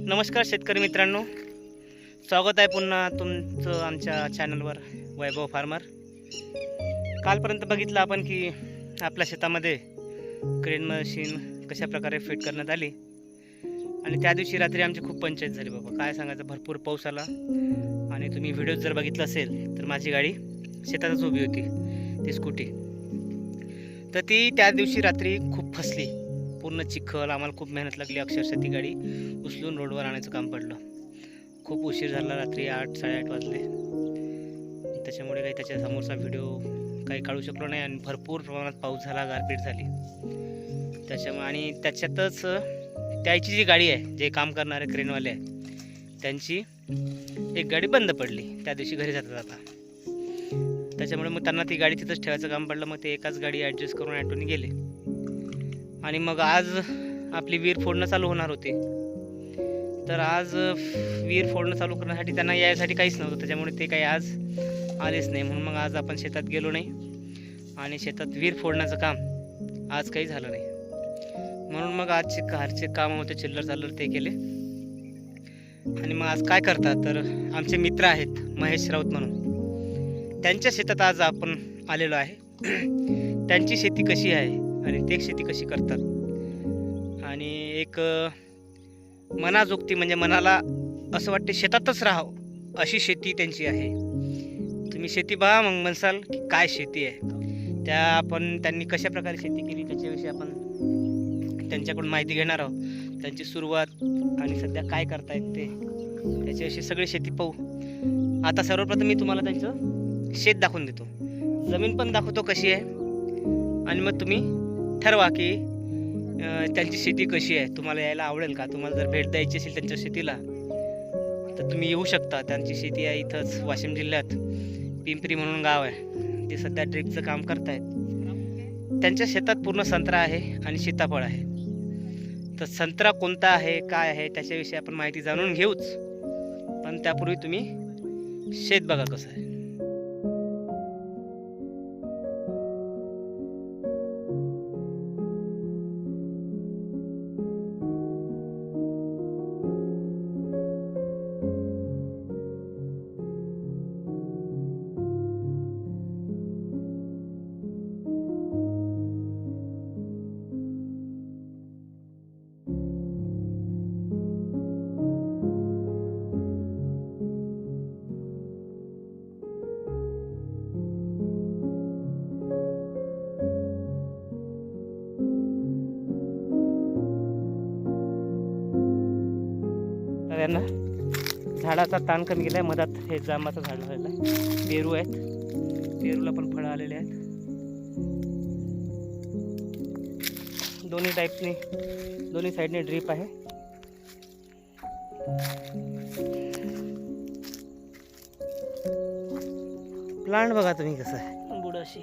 नमस्कार शेतकरी मित्रांनो, स्वागत आहे पुन्हा तुमचं आमच्या चॅनलवर वैभव फार्मर. कालपर्यंत बघितलं आपण की आपल्या शेतामध्ये क्रेन मशीन कशा प्रकारे फिट करण्यात आली आणि त्या दिवशी रात्री आमची खूप पंचायत झाली. बाबा काय सांगायचं, भरपूर पाऊस आला आणि तुम्ही व्हिडिओ जर बघितलं असेल तर माझी गाडी शेतातच उभी होती, ती स्कूटी. तर ती त्या दिवशी रात्री खूप फसली, पूर्ण चिखल. आम्हाला खूप मेहनत लागली, अक्षरशः ती गाडी उचलून रोडवर आणायचं काम पडलं. खूप उशीर झाला, रात्री 8-8:30 वाजले. त्याच्यामुळे काही त्याच्या समोरचा व्हिडिओ काही काढू शकलो नाही आणि भरपूर प्रमाणात पाऊस झाला, गारपीट झाली त्याच्यामुळे. आणि त्याच्यातच त्याची जी गाडी आहे, जे काम करणारे क्रेनवाले आहे, त्यांची एक गाडी बंद पडली त्या दिवशी घरी जाता जाता. त्याच्यामुळे मग त्यांना ती गाडी तिथंच ठेवायचं काम पडलं. मग ते एकाच गाडी ॲडजस्ट करून ॲटोनी गेले आणि मग आज आपली विहीर फोडणं चालू होणार होती. तर आज विहीर फोडणं चालू करण्यासाठी त्यांना यायसाठी काहीच नव्हतं, त्याच्यामुळे ते काही आज आलेच नाही. म्हणून मग आज आपण शेतात गेलो नाही आणि शेतात विहीर फोडण्याचं काम आज काही झालं नाही. म्हणून मग आजचे घरचे कामं होते चिल्लर चाललर ते केले. आणि मग आज काय करतात, तर आमचे मित्र आहेत महेश राऊत म्हणून, त्यांच्या शेतात आज आपण आलेलो आहे. त्यांची शेती कशी आहे आणि ते शेती कशी करतात आणि एक मनाजोगती, म्हणजे मनाला असं वाटते शेतातच राहावं अशी शेती त्यांची आहे. तुम्ही शेती पहा, मग म्हणसाल की काय शेती आहे. त्यांनी कशा प्रकारे शेती केली त्याच्याविषयी आपण त्यांच्याकडून माहिती घेणार आहोत. त्यांची सुरुवात आणि सध्या काय करतायत ते, त्याच्याविषयी सगळी शेती पाहू. आता सर्वप्रथम मी तुम्हाला त्यांचं शेत दाखवून देतो, जमीन पण दाखवतो कशी आहे, आणि मग तुम्ही ठरवा की त्यांची शेती कशी आहे. तुम्हाला यायला आवडेल का? तुम्हाला जर भेट द्यायची असेल त्यांच्या शेतीला तर तुम्ही येऊ शकता. त्यांची शेती आहे इथंच वाशिम जिल्ह्यात, पिंपरी म्हणून गाव आहे. ते सध्या ड्रिपचं काम करतायत. त्यांच्या शेतात पूर्ण संत्रा आहे आणि सीताफळ आहे. तर संत्रा कोणता आहे, काय आहे, त्याच्याविषयी आपण माहिती जाणून घेऊच, पण त्यापूर्वी तुम्ही शेत बघा कसं आहे. यांना झाडाचा ताण कमी केला आहे. मधात हे जांबाचं झाड लावलेलं आहे, पेरू आहेत, पेरूला पण फळं आलेले आहेत. दोन्ही साईडने ड्रीप आहे. प्लांट बघा तुम्ही कसं आहे, बुडाशी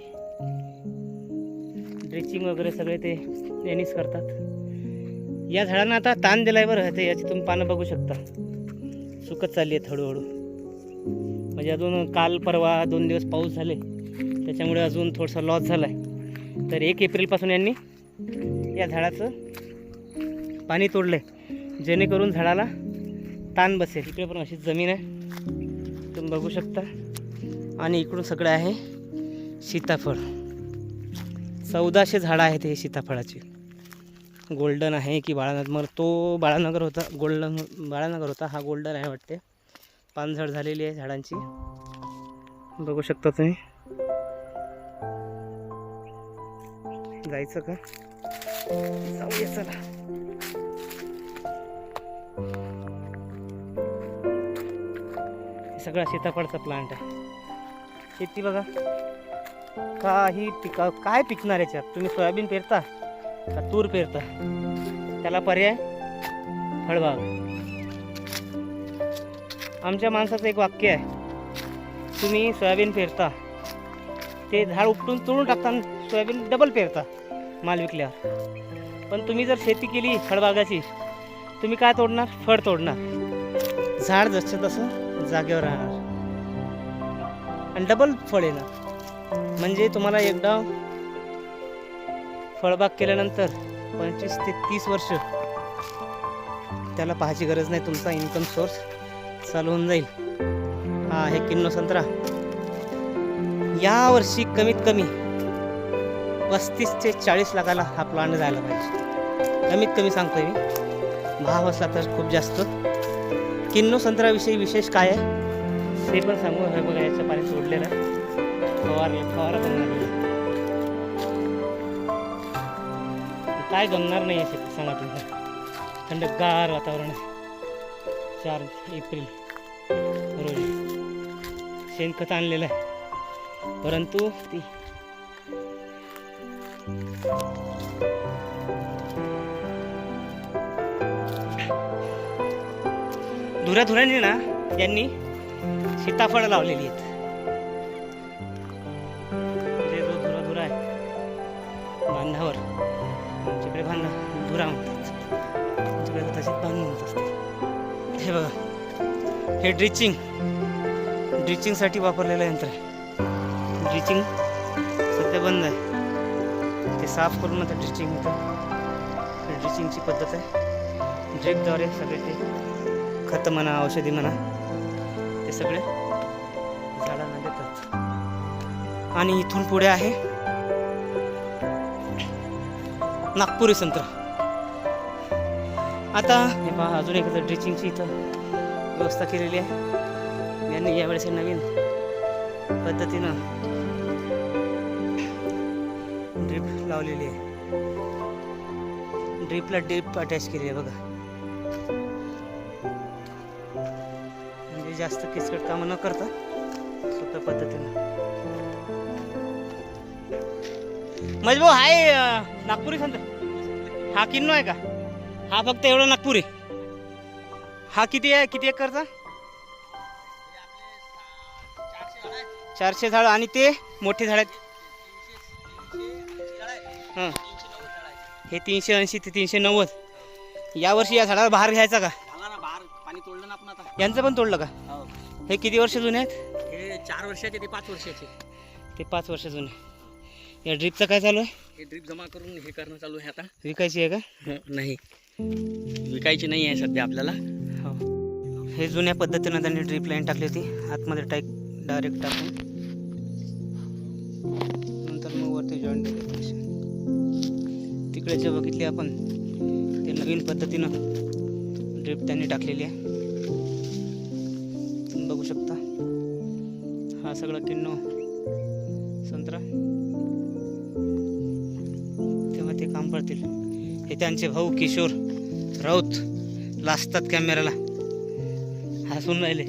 ड्रिचिंग वगैरे सगळे ते यांनीच करतात. या झाडांना आता ताण दिलाय बरं. ते याची तुम्ही पानं बघू शकता, सुकत चालली आहेत हळूहळू. म्हणजे अजून काल परवा 2 दिवस पाऊस झाले, त्याच्यामुळे अजून थोडासा लॉस झाला आहे. तर 1 एप्रिलपासून यांनी या झाडाचं पाणी तोडलं आहे, जेणेकरून झाडाला ताण बसेल. इकडे पण अशीच जमीन आहे तुम्ही बघू शकता. आणि इकडून सगळं आहे सीताफळ. 1400 झाडं आहेत हे सीताफळाची. गोल्डन आहे की बाळानगर, मग तो बाळानगर होता, बाळानगर होता, हा गोल्डन आहे वाटते. पानझड झालेली आहे झाडांची, बघू शकता तुम्ही. जायचं का? जाऊया चला. सगळा सीताफळचा प्लांट आहे. शेती बघा, काही काय पिकणार याच्यात. तुम्ही सोयाबीन पेरता का तूर पेरता, त्याला पर्याय फळबाग. आमच्या माणसाचं एक वाक्य आहे, तुम्ही सोयाबीन पेरता, ते झाड उपटून तोडून टाकता, सोयाबीन डबल पेरता माल विकल्यावर. पण तुम्ही जर शेती केली फळबागाची, तुम्ही काय तोडणार? फळ तोडणार. झाड जसं तसं जागेवर राहणार आणि डबल फळ येणार. म्हणजे तुम्हाला एकदा फळबाग केल्यानंतर 25 ते 30 वर्ष त्याला पाहायची गरज नाही, तुमचा इन्कम सोर्स चालू होऊन जाईल. हा हे किन्नो संत्रा यावर्षी कमीत कमी 35 ते 40 लाखाला हा प्लांट जायला पाहिजे, कमीत कमी सांगतोय मी. भाव असला तर खूप जास्त. किन्नो संत्र्याविषयी विशेष काय आहे ते पण सांगू. हे बघा याचं पाणी सोडलेलं आहे, फवारा गमणार नाही. काय गमणार नाही आहे शेती सांगा तुमचं. थंडगार वातावरण आहे. 4 एप्रिल रोजी शेणखत आणलेलं आहे, परंतु ती धुऱ्याने ना यांनी सीताफळ लावलेली आहेत. जो धुरा आहे बांधावर, आमच्याकडे धुरा म्हणतात, आमच्याकडे तशीच बांध म्हणत असते. हे बघा हे ड्रिचिंगसाठी वापरलेलं यंत्र आहे. ड्रिचिंग सध्या बंद आहे, ते साफ करून आता ड्रिचिंग होतं. ड्रिचिंगची पद्धत आहे. ड्रिपद्वारे सगळे ते खतं म्हणा, औषधी म्हणा, ते सगळे झाडांना देतात. आणि इथून पुढे आहे नागपुरी संत्रा. आता हे पहा अजून एक ड्रिचिंगची इथं व्यवस्था केलेली आहे यांनी. यावेळेस नवीन पद्धतीनं ड्रिप लावलेली आहे. ड्रिपला ड्रिप अटॅच केली आहे बघा, म्हणजे जास्त किचकट कामं न करता सोप्या पद्धतीनं. मजबू हाय नागपुरी संत्रा. हा किन्नो आहे का? हा फक्त एवढा नागपुरी. हा किती आहे, किती एकरचा? 400 झाड. आणि ते मोठे झाड आहेत हां, हे 380 ते 390. यावर्षी या झाडाला बहार घ्यायचा का? पाणी तोडलं ना आपण आता. यांचं पण तोडलं का? हे किती वर्ष जुने आहेत? हे 4 वर्षाचे, ते 5 वर्षाचे. ते 5 वर्ष जुने. या ड्रिपचं काय चालू आहे? हे ड्रिप जमा करून हे करणं चालू आहे आता. विकायची आहे का? नाही, विकायची नाही आहे सध्या आपल्याला. हो, हे जुन्या पद्धतीनं त्यांनी ड्रिप लाईन टाकली होती आतमध्ये डायरेक्ट टाकून, नंतर मग वरती जॉईंट दिले. तिकडे जे बघितले आपण ते नवीन पद्धतीनं ड्रिप त्यांनी टाकलेली आहे. तुम्ही बघू शकता हा सगळा किन्नो संत्रा. तेव्हा ते काम पडतील. हे त्यांचे भाऊ किशोर राऊत लाजतात कॅमेऱ्याला, हसून राहिले.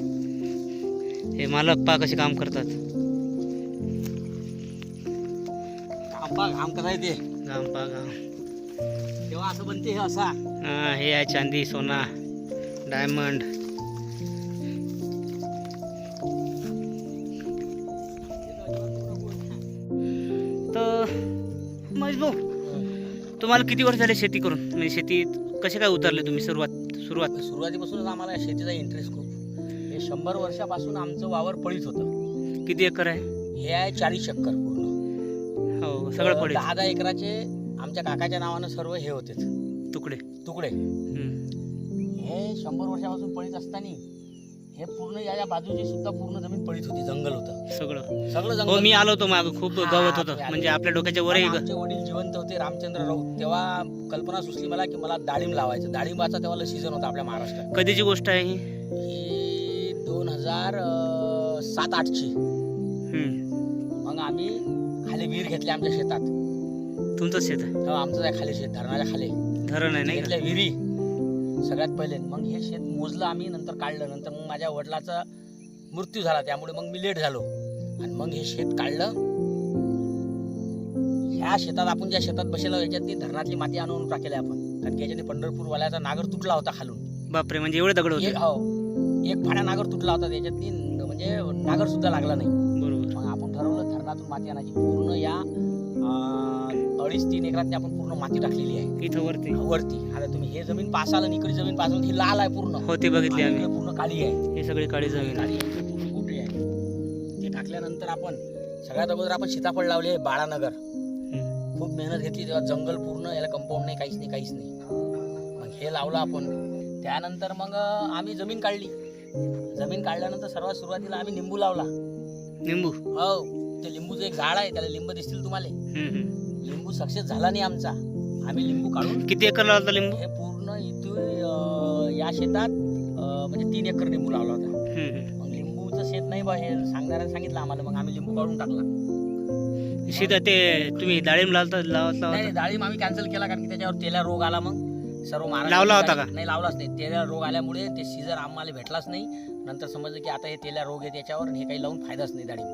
हे मालक पा कसे काम करतात. घाम करायचे ते घाम पा घाम. तेव्हा असं बनते हे असा. हां, हे आहे चांदी, सोना, डायमंड. तर मजबू तुम्हाला किती वर्ष झाले शेती करून? म्हणजे शेती कसे काय उतरले तुम्ही? सुरुवातीपासूनच आम्हाला शेतीचा इंटरेस्ट खूप. हे 100 वर्षापासून आमचं वावर पडीत होतं. किती एकर आहे? हे आहे 40 एकर पूर्ण. हो, सगळं पडीत. 10 एकराचे आमच्या काकाच्या नावानं सर्व हे होते तुकडे. हे 100 वर्षापासून पडीत असताना हे पूर्ण या बाजूची सुद्धा पूर्ण जमीन पडीत होती, जंगल होतं सगळं जंगल. हो, मी आलो होतो मागं, खूप गवत होतं, म्हणजे आपल्या डोक्याच्या वरही. आमचे वडील जिवंत होते, रामचंद्र राऊत. तेव्हा कल्पना सुचली मला की मला डाळिंब लावायचं. डाळिंबाचा तेव्हा सीझन होता आपल्या महाराष्ट्रात. कधीची गोष्ट आहे ही 2007-08ची. मग आम्ही खाली विहीर घेतली आमच्या शेतात. तुमचं शेत आहे? हो, आमचं आहे खाली शेत, धरणाच्या खाली धरण आहे. नाही घेतल्या विहिरी सगळ्यात पहिले. मग हे शेत मोजलं आम्ही, नंतर काढलं. नंतर मग माझ्या वडिलाचा मृत्यू झाला, त्यामुळे मग मी लेट झालो. आणि मग हे शेत काढलं. ह्या शेतात आपण ज्या शेतात बसलो याच्यात ती धरणातली माती आणून टाकली आपण, कारण की याच्यात पंढरपूरवाल्याचा नागर तुटला होता खालून. बापरे, म्हणजे एवढे दगड होते? हो, एक फाडा नागर तुटला होता त्याच्यात, म्हणजे नागर सुद्धा लागला नाही. बरोबर. मग आपण ठरवलं धरणातून माती आणायची. पूर्ण या 2.5-3 एकरात आपण पूर्ण माती टाकलेली आहे इथं वरती. आता तुम्ही हे जमीन पासाल आणि इकडे जमीन पासाल, ही लाल आहे पूर्ण. हो, ते बघितली आम्ही. पूर्ण काळी आहे. हे सगळी काळी जमीन काळी आहे, पूर्ण गोटी आहे. ते टाकल्यानंतर आपण सगळ्यात अगोदर आपण सीताफळ लावले बाळानगर. खूप मेहनत घेतली तेव्हा जंगल पूर्ण, याला कंपाऊंड नाही, काहीच नाही. मग हे लावलं आपण. त्यानंतर मग आम्ही जमीन काढली. जमीन काढल्यानंतर सर्वात सुरुवातीला आम्ही लिंबू लावला. लिंबू? हो, ते लिंबूचं एक झाड आहे, त्याला लिंब दिसतील तुम्हाला. लिंबू सक्सेस झाला नाही आमचा. आम्ही लिंबू काढून किती एकर लावला होता लिंबू? हे पूर्ण इथून या शेतात म्हणजे 3 एकर लिंबू लावला होता. मग लिंबूचं शेत नाही बा, हे सांगणाऱ्याने सांगितलं आम्हाला. मग आम्ही लिंबू काढून टाकला. शेतात ते तुम्ही डाळिंब लावला नाही, डाळिंब आम्ही कॅन्सल केला, कारण की त्याच्यावर तेल्या रोग आला. मग सर्व लावला होता का? नाही, लावलाच नाही. तेल्या रोग आल्यामुळे ते सीझन आम्हाला भेटलाच नाही. नंतर समजलं की आता हे तेल्या रोग आहे त्याच्यावर, हे काही लावून फायदाच नाही डाळिंब.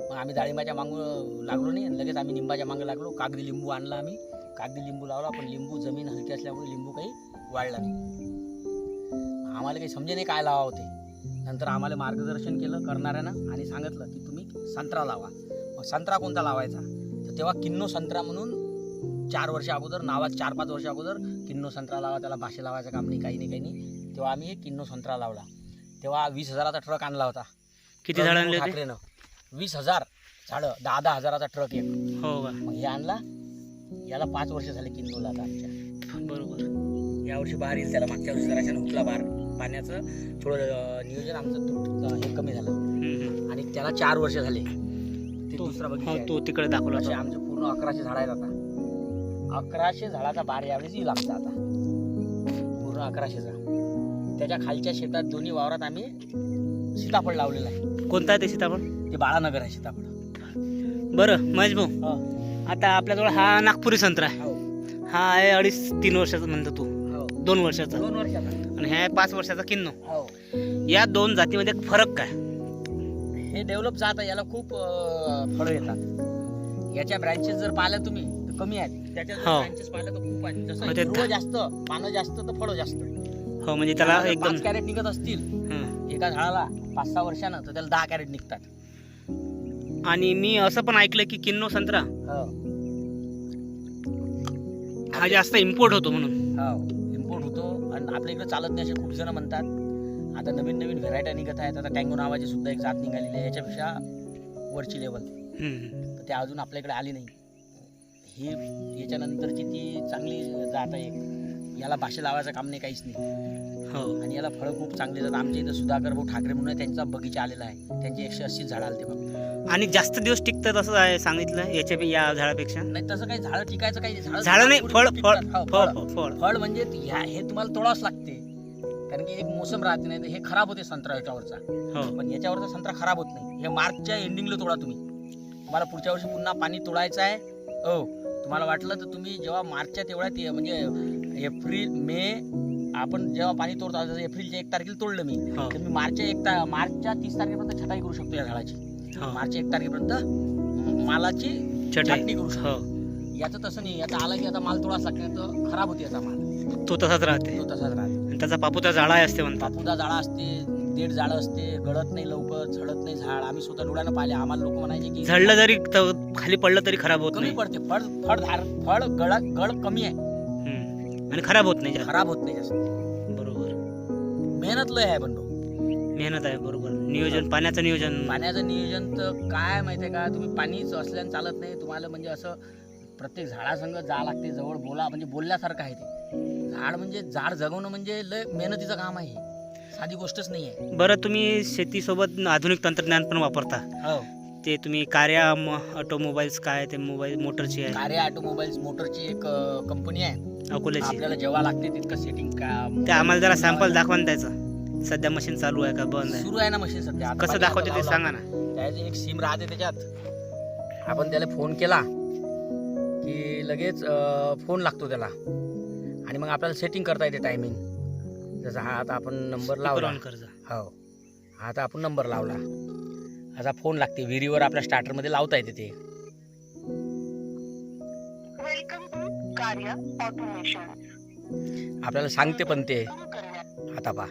मग आम्ही डाळिंबाच्या मागं लागलो नाही, लगेच आम्ही लिंबाच्या मागं लागलो. कागदी लिंबू आणला आम्ही, कागदी लिंबू लावला. पण लिंबू जमीन हलकी असल्यामुळे लिंबू काही वाढला नाही. आम्हाला काही समजे नाही काय लावा होते. नंतर आम्हाला मार्गदर्शन केलं करणाऱ्यानं आणि सांगितलं की तुम्ही संत्रा लावा. मग संत्रा कोणता लावायचा, तर तेव्हा किन्नो संत्रा म्हणून 4 वर्ष अगोदर, नावात 4-5 वर्ष अगोदर किन्नो संत्रा लावा. त्याला भाषे लावायचं काम नाही, काही नाही. तेव्हा आम्ही एक किन्नो संत्रा लावला. तेव्हा 20,000चा ट्रक आणला होता. किती झाड आणले होते? ठाकरेनं 20,000 झाडं, 10-10 हजाराचा ट्रक एक. हो का? मग हे आणला. याला 5 वर्ष झाले किन्नोला आता आमच्या. बरोबर. यावर्षी बाहेर येईल त्याला. मागच्या वर्षी जराशा हुकला बाहेर. पाण्याचं थोडं नियोजन आमचं हे कमी झालं. आणि त्याला 4 वर्ष झाले. ते दुसरा बघितला तो तिकडे दाखवला. असे आमचे पूर्ण 1100 झाड आहेत आता. 1100 झाडाचा बार यावेळेस येईल आमचा आता, पूर्ण 1100चा. त्याच्या खालच्या शेतात दोन्ही वावरात आम्ही सीताफळ लावलेलं आहे. कोणता आहे ते सीताफळ? ते बाळानगर आहे सीताफळ. बरं महेश भाऊ, आता आपल्याजवळ हा नागपुरी संत्रा आहे. हा आहे 2.5-3 वर्षाचा म्हणतो तू, 2 वर्षाचा. 2 वर्षाचा. आणि हा आहे 5 वर्षाचा किन्नो. हो, या 2 जातीमध्ये फरक काय? हे डेव्हलप जात आहे. याला खूप फळं येतात. याच्या ब्रँचेस जर पाहिल्या तुम्ही तर कमी आहेत. त्याच्या ब्रँचेस पाहिल्या तर खूप आहेत. जसं हिरवं जास्त, पानं जास्त, तर फळं जास्त. हो, म्हणजे त्याला एकदम 5 कॅरेट निघत असतील एका झाडाला 5-6 वर्षानं, तर त्याला 10 कॅरेट निघतात. आणि मी असं पण ऐकलं की किन्नो संत्रा हा जास्त इम्पोर्ट होतो म्हणून. हो, इम्पोर्ट होतो आणि आपल्या इकडे चालत नाही असे खूप जण म्हणतात. आता नवीन व्हेरायटी निघत आहेत. आता टँगो नावाची सुद्धा एक जात निघालेली आहे, याच्यापेक्षा वरची लेवल. तर ते अजून आपल्या इकडे आली नाही. ही याच्यानंतरची ती चांगली जात आहे. याला भाषे लावायचं काम नाही, काहीच नाही. हो, आणि याला फळं खूप चांगली येतात. आमच्या इथं सुधाकर भाऊ ठाकरे म्हणून आहे, त्यांचा बगीचा आलेला आहे. त्यांचे 180 झाडं आले ते बघ. आणि जास्त दिवस टिकतात असं आहे सांगितलं या झाडापेक्षा. नाही, तसं काही झाडं टिकायचं काही झाडं नाही, फळ फळ फळ फळ फळ म्हणजे हे तुम्हाला तोडावंच लागते, कारण की एक मोसम राहते. नाही तर हे खराब होते संत्रा याच्यावरचा. हो, पण याच्यावरचा संत्रा खराब होत नाही. हे मार्चच्या एंडिंगला तोडा तुम्ही. तुम्हाला पुढच्या वर्षी पुन्हा पाणी तोडायचं आहे. हो, तुम्हाला वाटलं तर तुम्ही जेव्हा मार्चच्या तेवढ्यात म्हणजे एप्रिल मे आपण जेव्हा पाणी तोडतो, जसं एप्रिलच्या 1 तारखेला तोडलं मी, तर मी मार्चच्या 30 तारखेपर्यंत छटाई करू शकतो या झाडाची. मार्च 1 तारखेपर्यंत मालाची छाटणी करू शकतो. याचं तसं नाही. याचा आला की आता माल तोडाच लागते, तर खराब होते याचा माल. तो तसाच राहते. आणि त्याचा पापुता जाळा असते म्हणतात. पापुदा जाळा असते, देठ जाळं असते, गळत नाही लवकर, झडत नाही झाड. आम्ही स्वतः डोळ्यानं पाहिले. आम्हाला लोक म्हणायचे की झडलं जरी खाली पडलं तरी खराब होत कमी नाही. पडते. फळ गळ कमी आहे आणि खराब होत नाही. खराब होत नाही जास्त. बरोबर. मेहनत लय आहे पण मेहनत आहे. बरोबर. नियोजन, पाण्याचं नियोजन तर काय माहितीये का, तुम्ही पाणीच असल्यानं चालत नाही तुम्हाला. म्हणजे असं प्रत्येक झाडासंग जा लागते, जवळ बोला, म्हणजे बोलल्यासारखं आहे ते. झाड म्हणजे झाड जगवणं म्हणजे लय मेहनतीचं काम आहे, साधी गोष्टच नाही आहे. बरं, तुम्ही शेतीसोबत आधुनिक तंत्रज्ञान पण वापरता. हो, ते तुम्ही कार्या ऑटोमोबाईल्स काय ते मोबाईल मोटरची आहे. कार्या ऑटोमोबाईल्स मोटरची एक कंपनी आहे अकोल्याची. आपल्याला जेव्हा लागते तितकं सेटिंग का ते आम्हाला जरा सॅम्पल दाखवा ना त्याचं. सध्या मशीन चालू आहे का बंद आहे? सुरू आहे ना मशीन सध्या. कसं दाखवते ते सांगा ना. त्याची एक सिम राहते त्याच्यात. आपण त्याला फोन केला की लगेच फोन लागतो त्याला, आणि मग आपल्याला सेटिंग करता येते टायमिंग. जसं हा आता आपण नंबर लावला. हो, आता आपण नंबर लावला, आता फोन लागते. विहिरीवर आपल्या स्टार्टरमध्ये लावता येते ते. आपल्याला सांगते पण ते. आता पहा,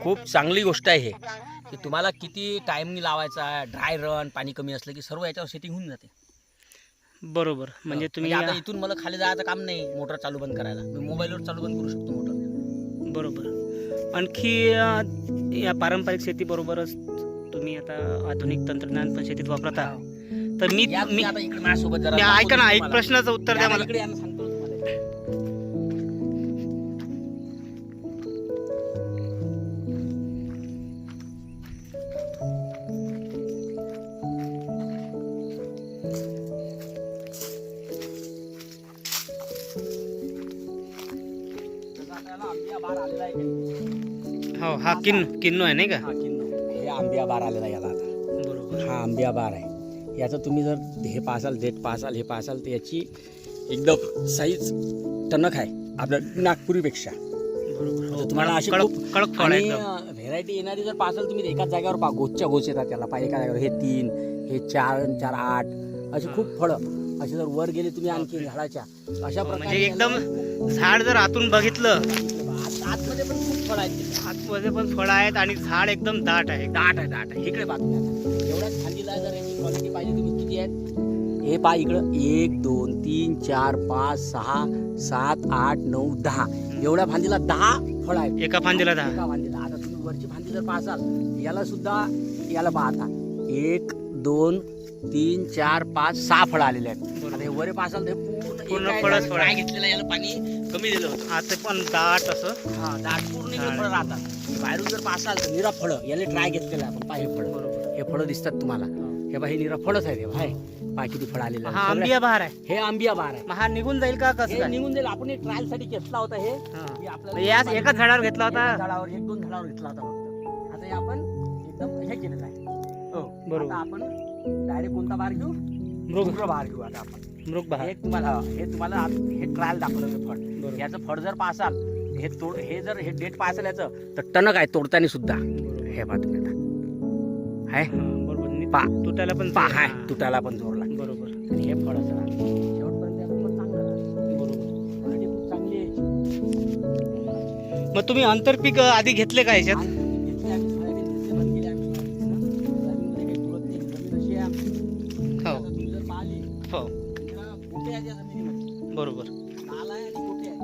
खूप चांगली गोष्ट आहे हे, की तुम्हाला किती टाइमनी लावायचा आहे. ड्राय रन, पाणी कमी असलं की सर्व याच्यावर सेटिंग होऊन जाते. बरोबर. म्हणजे तुम्ही आता इथून मला खाली जायचं काम नाही मोटर चालू बंद करायला. मी मोबाईलवर चालू बंद करू शकतो मोटर. बरोबर. आणखी या पारंपरिक शेतीबरोबरच तुम्ही आता आधुनिक तंत्रज्ञान पण शेतीत वापरता. तर मी या तुम्ही आता इकडे माझ्यासोबत जरा ऐका ना, एक तुम्हाला. प्रश्नाचं उत्तर द्या या ना मला. इकडे या ना, सांगतो तुम्हाला. जसं आता याला आंबिया बार आलेला आहे की हो, हा किन्नू आहे नाही का? हा किन्नू. हे आंबिया बार आलेला आहे याला आता. बरोबर. हा आंबिया बार आहे. याचं तुम्ही जर हे पासाल, देठ पासाल, हे पासाल, तर याची एकदम साईज टणक आहे आपल्या नागपुरीपेक्षा. बरोबर. हो, तुम्हाला अशी कडक खूप कडक फळ आहे आणि एकदम. व्हेरायटी येणारी जर पासाल तुम्ही एकाच जागेवर पहा, गोचच्या गोच येतात त्याला पहा. एका जागेवर हे 3, हे 4, 4, 8 अशी खूप फळं. अशी जर वर गेले तुम्ही आणखी झाडाच्या अशा प्रकारे म्हणजे एकदम झाड जर आतून बघितलं, आतमध्ये पण खूप फळ आहेत. आतमध्ये पण फळं आहेत आणि झाड एकदम दाट आहे. दाट आहे, दाट आहे. इकडे बातम्या एवढ्याच फांदीला जर याची क्वालिटी पाहिजे तुम्ही किती आहेत हे पहा इकडं. 1, 2, 3, 4, 5, 6, 7, 8, 9, 10 एवढ्या फांदीला 10 फळ आहेत. एका फांदीला 10. एका फांदीला. आता तुम्ही वरची फांदी जर पाहसाल याला सुद्धा याला पहा आता 1, 2, 3, 4, 5, 6 फळं आलेले आहेत. आता हे वर पाहसाल ते पूर्ण एका फळंच याच्यावर फळं. काय घेतलेलं याला पाणी कमी दिलं होतं. आता पण दाट असं. हा दाट पूर्ण इकडे फळं राहतात. बाहेरून जर पाहसाल तर निरा फळं याला ट्राय घेतलेलं आहे आपण. पहा हे फळं. बरोबर. हे फळं दिसतात तुम्हाला. हे पहा हे निरा फळच आहे. हे पहा पहा किती फळं आलेले हा आंबिया बहार आहे. हे आंबिया बार आहे. मग हा निघून जाईल का कसं हे काय? निघून जाईल. आपण ट्रायल साठी घेतला होता हे. हा. हे आपल्याला याच एकाच झाडावर घेतला होता. एकाच झाडावर 1-2 झाडावर घेतला होता फक्त. आता हे आपण एकदम हे केलेलं आहे. हो बरोबर. आता आपण डायरेक्ट कोणता बार घेऊ? मृग बार घेऊ आता आपण. मृग बहार. हे तुम्हाला हे ट्रायल दाखवलं हे फळ. बरोबर. याचं फळ जर पाहसाल हे जर हे डेट पाहसाल याचं तर टणक आहे तोडताना सुद्धा. हे पहा तुम्ही आता आहे हा, बरोबर. पा तुटायला पण पहा आहे तुटायला पण जोर लागतो. बरोबर. आणि हे फळ असं राहतं. शेवटपर्यंत याचं फळ चांगलं राहतं. बरोबर. क्वालिटी खूप चांगली आहे. मग तुम्ही आंतरपीक आधी घेतले का याच्यात? आणि घेतली आम्ही सोयाबीन घेतली, बंद केली आम्ही सोयाबीनमध्ये काही पुरत नाही. जमीन अशी आहे आमची. हो. आता तुम्ही जर पाहिली हो, तर गोटे आहेत या जमिनीमध्ये. बरोबर. नाल आहे आणि गोटे आहे.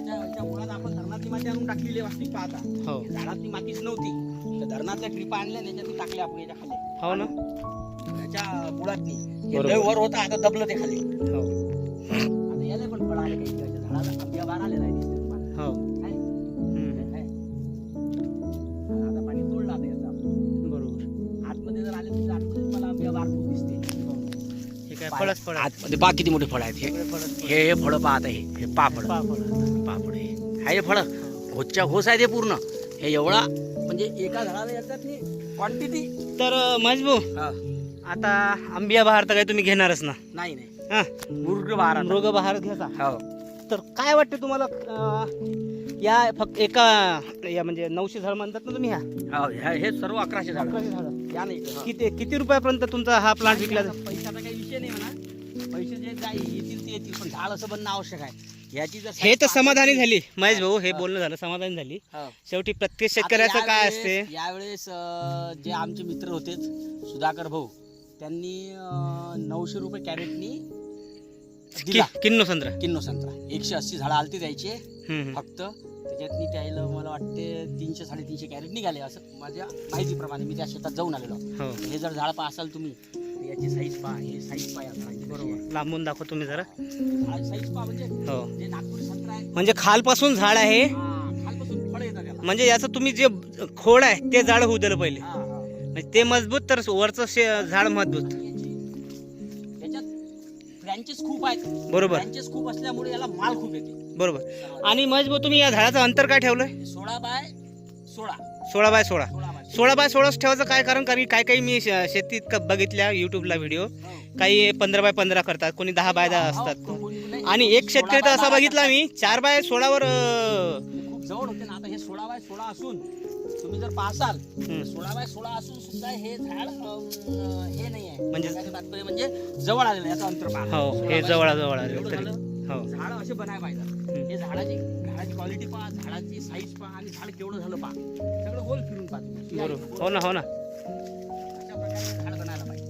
याच्या मुळात आपण धरणातली माती आणून टाकलेली आहे वास्तविक पाहता. हो. ही झाडातली मातीच नव्हती. तर धरणातल्या ट्रिपा आणल्या आणि याच्यातून टाकल्या आपण याच्या खाली. हो ना. याच्या मुळातनी हे बरोबर. लय वर होता आता दबलं ते खाली. हो. आता याला पण फळ आले काही याच्या झाडाला आंबिया बार आलेला आहे दिसते तुम्हाला. हो. आहे? हम्म. आहे. आता पाणी तोडलं आता याचं आपण. बरोबर. आतमध्ये जर आले तर आतमध्ये तुम्हाला आंबिया बार खूप दिसते. हे काय फळच फळ आहे. आतमध्ये पहा किती मोठे फळ आहेत हे. सगळे फळच फळ. हे फळं पाहत आहे. हे पहा फळं. पहा फळं. पहा फळं हे. आहे फळं घोसच्या घोस आहे ते पूर्ण. हे एवढा म्हणजे एका झाडाला याच्यात क्वांटिटी. तर महेश भाऊ, आता आंबिया बहार तर काय तुम्ही घेणारच ना? नाही नाही हा, मुर्ग बहार मृग बहार घ्यायचा. हो. तर काय वाटते तुम्हाला या फक्त एका या म्हणजे 900 झाड म्हणतात ना तुम्ही, ह्या हो, हे सर्व 1100 झाड 1100 झाड या नाही इकडे. किती रुपयापर्यंत तुमचा हा प्लांट विकला जातो? पैशाचा काही विषय नाही म्हणा. पैसे जे येतील ते येतील पण झाड असं बनणं आवश्यक आहे. याची जर हे तर समाधानी झाली महेश भाऊ, हे बोलणं झालं, समाधानी झाली. हो. शेवटी प्रत्येक शेतकऱ्याचं आता काय यावेळेस- असते? यावेळेस जे आमचे मित्र होते सुधाकर भाऊ त्यांनी 900 रुपये कॅरेटनी दिला किन्नो संत्रा. किन्नो संत्रा. 180 झाडं आलती द्यायचे हम्म. फक्त. त्याच्यातनी त्याला मला वाटते 300-350 कॅरेट निघाले असं माझ्या माहितीप्रमाणे. मी त्या शेतात जाऊन आलेलो. हो, हे जर झाड पाहाल तुम्ही तर याची साईज पहा. हे साईज पहा या झाडाची. बरोबर. लांबून दाखव तुम्ही जरा. झाडाची साईज पहा म्हणजे हो, जे नागपुरी संत्रा आहे म्हणजे खालपासून झाड आहे, खालपासून फळ येतात याला. म्हणजे याचं तुम्ही जे खोड आहे ते झाड होऊ दिलं पहिले. हा. म्हणजे ते मजबूत तर वरचं झाड मजबूत. याच्यात ब्रँचेस खूप आहेत. बरोबर. ब्रँचेस खूप असल्यामुळे याला माल खूप येते. बरोबर. आणि महेश भाऊ, तुम्ही या झाडाचं अंतर काय ठेवलंय? 16x16. 16 बाय 16. 16x16. 16 बाय 16 ठेवायचं काय कारण? कारण काही मी शेतीत बघितल्या युट्यूबला व्हिडिओ, काही 15 बाय 15 करतात, कोणी 10 बाय 10 असतात. आणि एक शेतकरी तर असा बघितला मी 4 बाय 16 वर खूप जवळ होते ना. आता हे 16x16 असून तुम्ही जर पाहसाल 16x16 असून सुद्धा हे झाड हे नाही आहे. म्हणजे- सांगायचं तात्पर्य म्हणजे जवळ आलेलं याचं अंतर पहा. हो, हे 16x16. जवळ आले एवढं तरी. झालं. हो, झाड असे बनाय पाहिजे. हे झाडाची क्वालिटी पहा, झाडाची साईज पहा आणि झाड केवढं झालं पहा. सगळं गोल फिरून पहा तुम्ही. बरोबर. हो ना, हो ना. अशा प्रकारे झाड बनायला पाहिजे.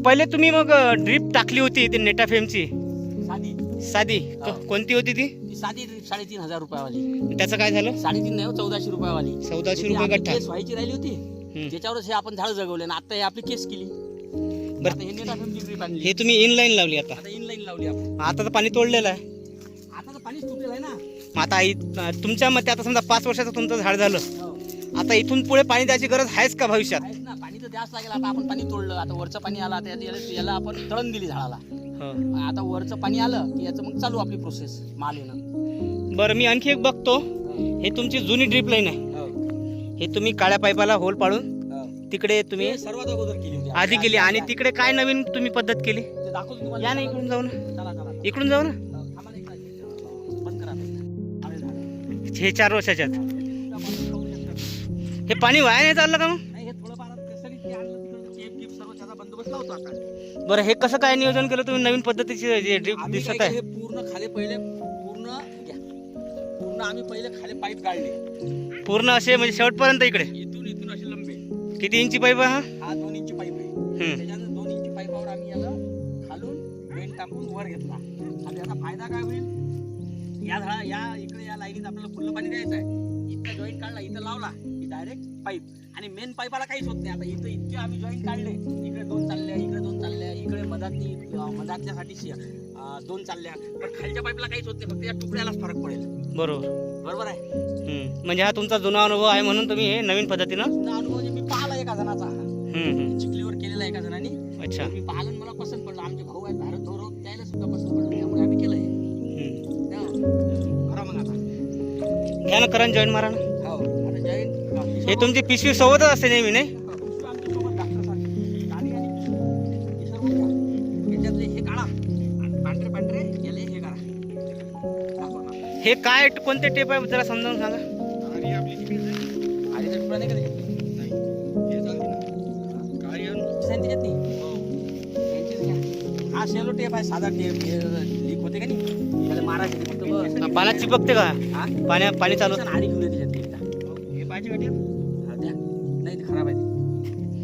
पहिले तुम्ही मग ड्रीप टाकली होती ती नेटाफेमची साधी साधी, हो. कोणती होती ती? ती साधी 3,500 रुपयावाली. त्याचं काय झालं? 3.5 नाही, 1400 रुपयावाली. 1400 ती रुपये आपली गठ्ठा. केस व्हायची राहिली होती, त्याच्यावरच हे आपण झाड जगवले ना. आता हे आपली केस केली. बरं. आता हे नेट आपण ड्रीप आणली. हे तुम्ही इनलाईन लावली आता. आता इनलाईन लावली आपण. आता तर पाणी तोडलेलं आहे. आता तर पाणीच तुटेल आहे ना. मग आता तुमच्या मते आता समजा 5 वर्षाचं तुमचं झाड झालं, हो. आता इथून पुढे पाणी द्यायची गरज आहेच का भविष्यात? आहेच ना, पाणी तर द्यावंच लागेल. आता आपण पाणी तोडलं, आता वरचं पाणी आलं, आता याला आपण तळण दिली झाडाला. हो. आता वरचं पाणी आलं की याचं मग चालू आपली प्रोसेस माल येणं. बरं, मी आणखी एक बघतो. हे तुमची जुनी ड्रीप लाईन आहे. हे तुम्ही काळ्या पाईपाला होल पाडून तिकडे तुम्ही हे सर्वात अगोदर केली होती आधी केली, आणि तिकडे काय नवीन तुम्ही पद्धत केली? ते दाखवतो तुम्हाला. या ना इकडून जाऊ ना, चला चला इकडून जाऊ ना. थांबा ना, इकडे बंद करा. आले झालं. हे 4 वर्षाच्यात हे पाणी वाया नाही चाललं का मग? नाही, हे थोडंफार कसं ते आणलं तिकडं टेप गिप सर्व त्याचा बंदोबस्त लावतो आता. बरं, हे कसं काय नियोजन केलं तुम्ही? नवीन पद्धतीची जे ड्रीप आम्ही दिसत काय आहे, हे पूर्ण खाली पहिले पूर्ण आम्ही पहिले खाली पाईप गाळले पूर्ण असे म्हणजे शेवटपर्यंत इकडे. इथून असे लंबे. किती इंची पाईप आहे हा? हा 2 इंची पाईप आहे. त्याच्यानंतर 2 इंची पाईपावर आम्ही याला खालून बेंड टाकून वर घेतला. आणि याचा फायदा काय होईल? या इकडे या लाईनीत आपल्याला फुल्ल पाणी द्यायचं आहे. इथं जॉईंट काढला, इथं लावला की डायरेक्ट पाईप, आणि मेन पाईपाला काहीच होत नाही. आता इथं इतके आम्ही जॉईंट काढले, इकडे 2 चालल्या, इकडे 2 चालल्या, इकडे मधातल्यासाठी 2 चालल्या, पण खालच्या पाईपला काहीच होत नाही. फक्त या तुकड्यालाच फरक पडेल. बरोबर आहे. म्हणजे हा तुमचा जुना अनुभव आहे म्हणून तुम्ही हे नवीन पद्धतीनं. अनुभव म्हणजे मी पाहिला एका जणाचा, चिखलीवर केलेला एका जणांनी. अच्छा. मी पाहिलं आणि मला पसंत पडलं. आमचे भाऊ आहेत भारत गौरव, त्याला सुद्धा पसंत पडलं, त्यामुळे आम्ही केलं हे. बरं, मग आता घ्या ना, करा जॉईन मारा ना. हो, आता जॉईंट हे तुमची पिशवी सोबतच असते नेहमी, नाही? आमच्या सोबत डॉक्टरसाठी गाडी आणि हे सर्व घ्या. याच्यातले हे काढा, पांढरे पांढरे याले हे करा. दाखवा ना. हे काय कोणते टेप आहे जरा समजावून सांगा. आणि आपली आणि ते पुढे नाही का त्याच्यात? नाही, हे चालते ना. काय त्याच्यात नाही. यांचीच घ्या. हा शेलो टेप आहे, साधा टेप. हे लीक होते का नाही, त्याला मारायचे फक्त बस. पाण्यात चिपकते का? हा, पाणी चालू. आणि घेऊन ये त्याच्यात एकदा. हे पाहिजे का टेप? हा, द्या. नाही, ते खराब आहे ते.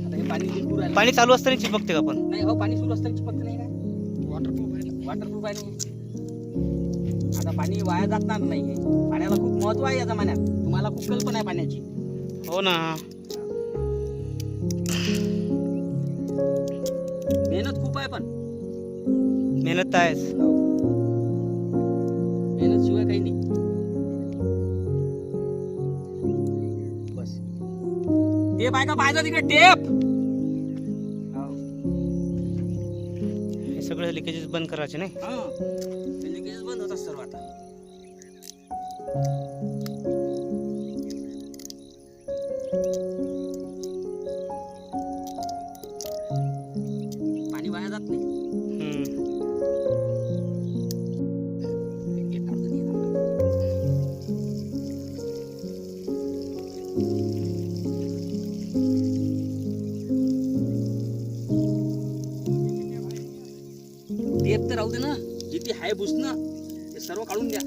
आता हे पाणी लिक्विड आहे. पाणी चालू असताना चिपकते का पण? नाही हो, पाणी सुरू असताना चिपकत नाही काय? वॉटरप्रूफ आहे. वॉटरप्रूफ आहे ना. आता पाणी वाया जाणार नाही. पाण्याला खूप महत्व आहे या जमान्यात. तुम्हाला खूप कल्पना आहे पाण्याची. हो ना. मेहनत खूप आहे, पण मेहनत तर आहेच. मेहनत शिवाय काही नाही. बस टेप आहे का पाहिजे तिकडे टेप? हे सगळं लिकेजेस बंद करायचे, नाही? लिकेज बंद होतात सर्व आता. पाणी वाया जात नाही. एक काढून दे ना. टेप तर राहू दे ना, जिथे हाय बुस ना ते सर्व काढून द्या.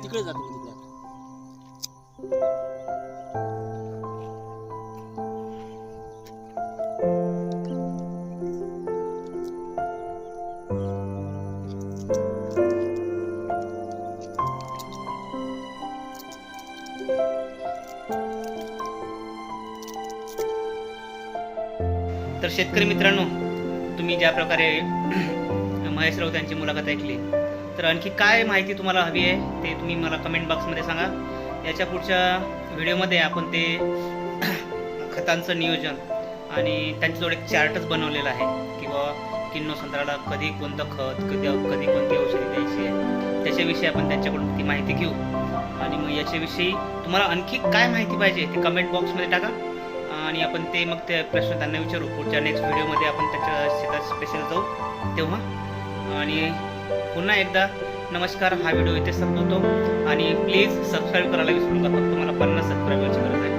तिकडे जातो तिकडे. तर शेतकरी मित्रांनो, तुम्ही ज्या प्रकारे महेश राऊत यांची मुलाखत ऐकली, तर आणखी काय माहिती तुम्हाला हवी आहे ते तुम्ही मला कमेंट बॉक्समध्ये सांगा. याच्या पुढच्या व्हिडिओमध्ये आपण ते खतांचं नियोजन आणि त्यांच्याजवळ एक चार्टच बनवलेला आहे, किंवा किन्नो संत्र्याला कधी कोणतं खत, कधी कोणती औषधी द्यायची आहे, त्याच्याविषयी आपण त्यांच्याकडून ती माहिती घेऊ. आणि मग याच्याविषयी तुम्हाला आणखी काय माहिती पाहिजे ते कमेंट बॉक्समध्ये टाका, आणि आपण ते मग ते प्रश्न त्यांना विचारू. पुढच्या नेक्स्ट व्हिडिओमध्ये आपण त्याच्या शेतात स्पेशल जाऊ तेव्हा. आणि पुन्हा एकदा नमस्कार. हा व्हिडिओ इथे संपवतो, आणि प्लीज सबस्क्राईब करायला विसरू नका. फक्त मला 50 सबस्क्रायबरची गरज आहे.